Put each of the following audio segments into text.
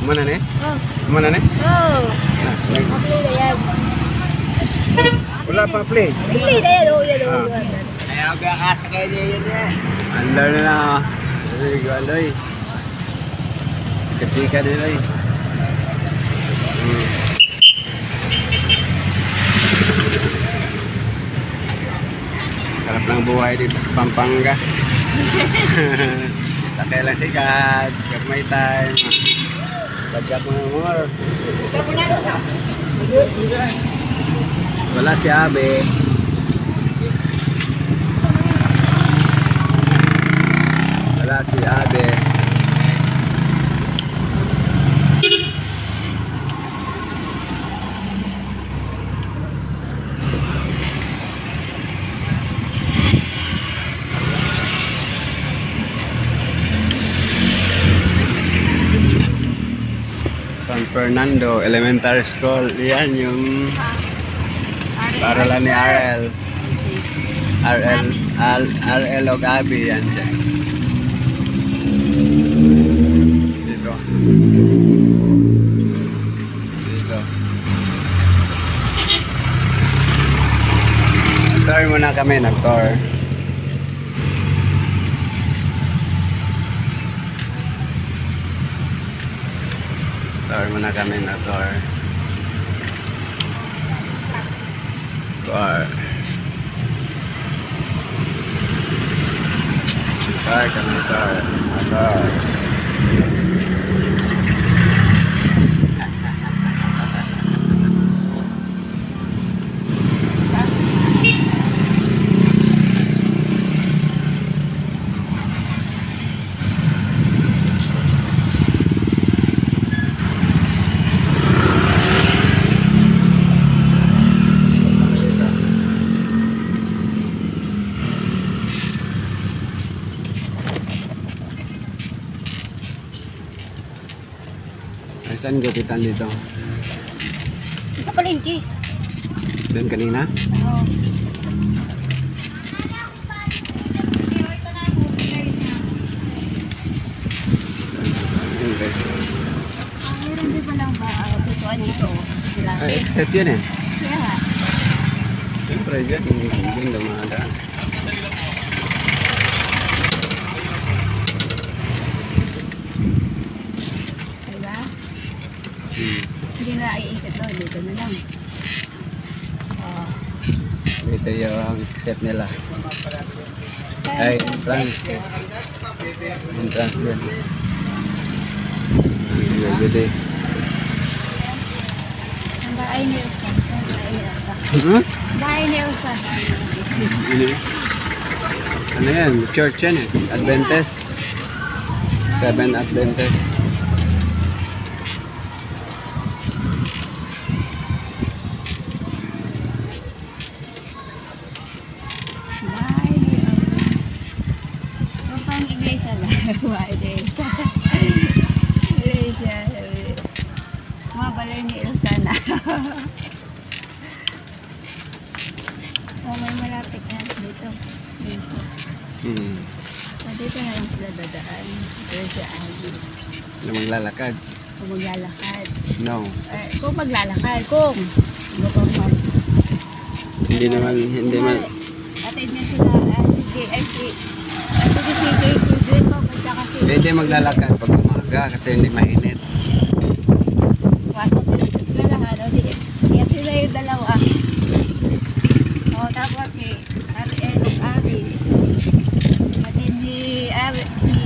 Mana nih? Oh. Mana nih? Oh. Nah, lagi. Play na yan. Wala pa play. Play na yan. Oh, yan. Oh, yan. Ayaw ba kasakay niya yun eh. Andar na na. Ay, galoy. Kachika nila eh. Sarap lang buhay dito sa Pampanga. Sakay lang sikat. Pag may time. Lagyak mo ng more. Wala si Abe. Wala si Abe. San Fernando Elementary School. Yan yung paralan ni RL. RL o Gabi yan dyan. Dito. Dito. Tour muna kami, nag-tour. Tour muna kami, nag-tour. Tour. Tour kami, tour. Tour. Ay, saan gupitan dito? Sa palengke. Doon kanina? Oo. Okay. Meron din palang putuan dito. Sila. Ay, exit yun eh. Kaya nga. Siyempre dyan, hindi dumadaan. Diba? Hindi na iikot to. Dito na lang. Oh. Ito yung set nila. Ay, entrance. Entrance din. Gede. Ang bahay ni Elsa. Bahay ni Elsa. Ini. Ano yan? Church yan eh. Adventist. 7 Adventist. Bahay ni Elsa. Yung pang iglesia lang. Bahay ni Elsa. Iglesia. Mga balay ni Elsa na. So, may malapit na dito. Dito. So, dito na lang sila dadaan. Dito sa Agi. Na maglalakad. Kung maglalakad. No. Kung maglalakad. Kung mag Hindi naman, hindi man. Atid na sila. Si Sweet po. Pwede maglalakad pag umaga kasi hindi mainit. Pasok nila sa eskwelahan. Yan sila yung dalawa. O tapos si RL of Abby. At ni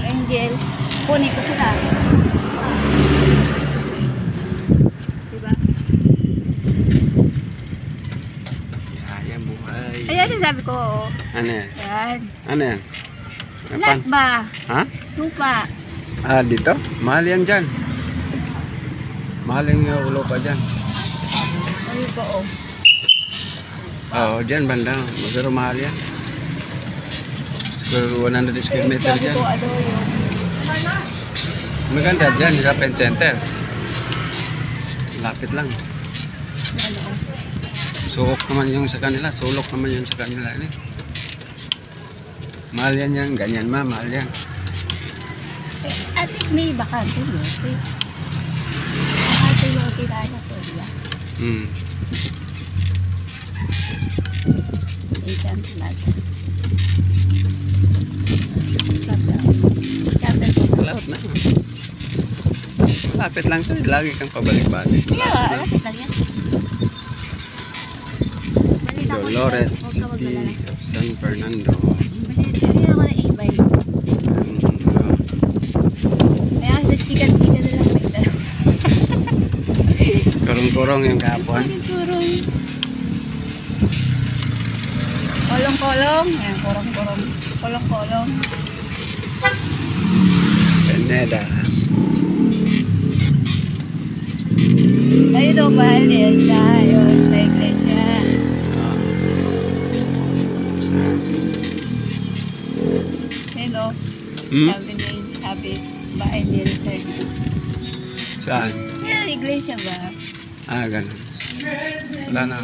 Angel. Kunin ko sila. Diba? Kaya buhay. Ayan yung sabi ko. Oo. Ano yan? Ayan. Ano yan? Lahat ba? Ha? Lupa. Ah, dito? Mahal yan dyan. Mahal yung ulo pa dyan. Ayun ko oh. Oo, dyan banda. Pero mahal yan. Siguro 100 square meter Sabi dyan. ko ano yun. Maganda dyan, sa pen center. Lapit lang. Ano? Suok naman yung sa kanila. Sulok naman yung sa kanila. Mahal yan yan. Ganyan mahal yan. At least may bakante lote. Bakante lote tayo sa Puebla. Hmm. Asian Plaza. Lapit na. Lapit lang to. Lagi kang pabalik-balik. Kaya, lapit lang yan. Balita ko Dolores dito, huwag ka City magdala. of San Fernando. Balita ako na e-bike. Hmm. Kaya nagsikat-sikat na lang may dalawa. Kurong-kurong yung kapon. Kurong. Kolong-kolong. Ayan, kurong-kurong. Kolong-kolong. Pineda. Ayun daw ba, Elsa? Ayun, sa iglesia. Ah. Ayun o. Hmm? Sabi, bahay ni Elsa. Saan? Ayun, iglesia ba? Ah, ganun. Wala na.